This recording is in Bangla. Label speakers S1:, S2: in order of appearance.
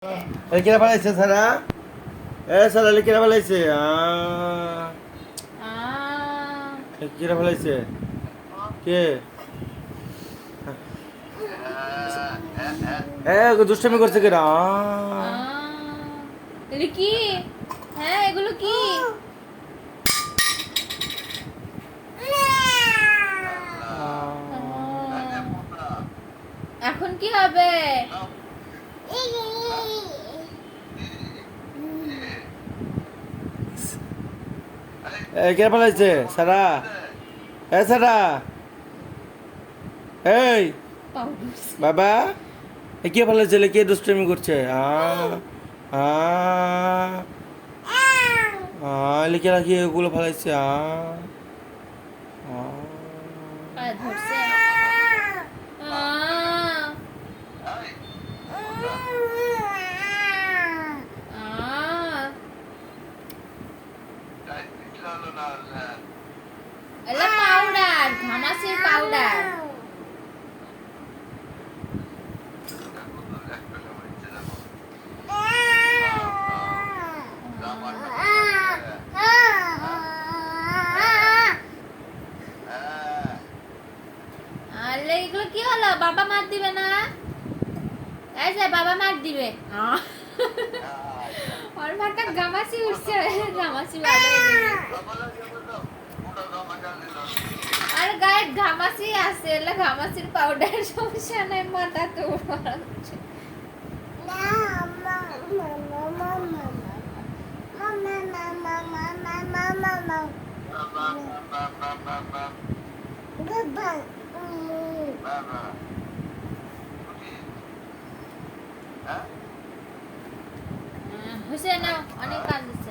S1: কিরা ফেলাইছে সারা সারা কিরা ফেলাইছে কিরা ফেলাইছে কে দুষ্টামি করছে কিরা
S2: এগুলো কি? হ্যাঁ, এগুলো কি? এখন কি হবে?
S1: কিরা ফেলাইছে সারা সারা এই বাবা কে ফেলাইছে কে দুষ্টামি করছে লিখে রাখি এগুলো ফেলাইছে
S2: ধরছে। এটা পাউডার, ঘামাচির পাউডার। আরে এগুলো কি হলো? বাবা মার দিবে না? এই যে বাবা মার দিবে। ওর মাথা ঘামাচি উঠছে, ঘামাচি ভালো হয়ে যাবে। আর গায়ে ঘামাচি আছে, এলা ঘামাচির পাউডার, সমস্যা নাই, মাথা তো হচ্ছে। হয়েছে না, অনেক কাজ আছে।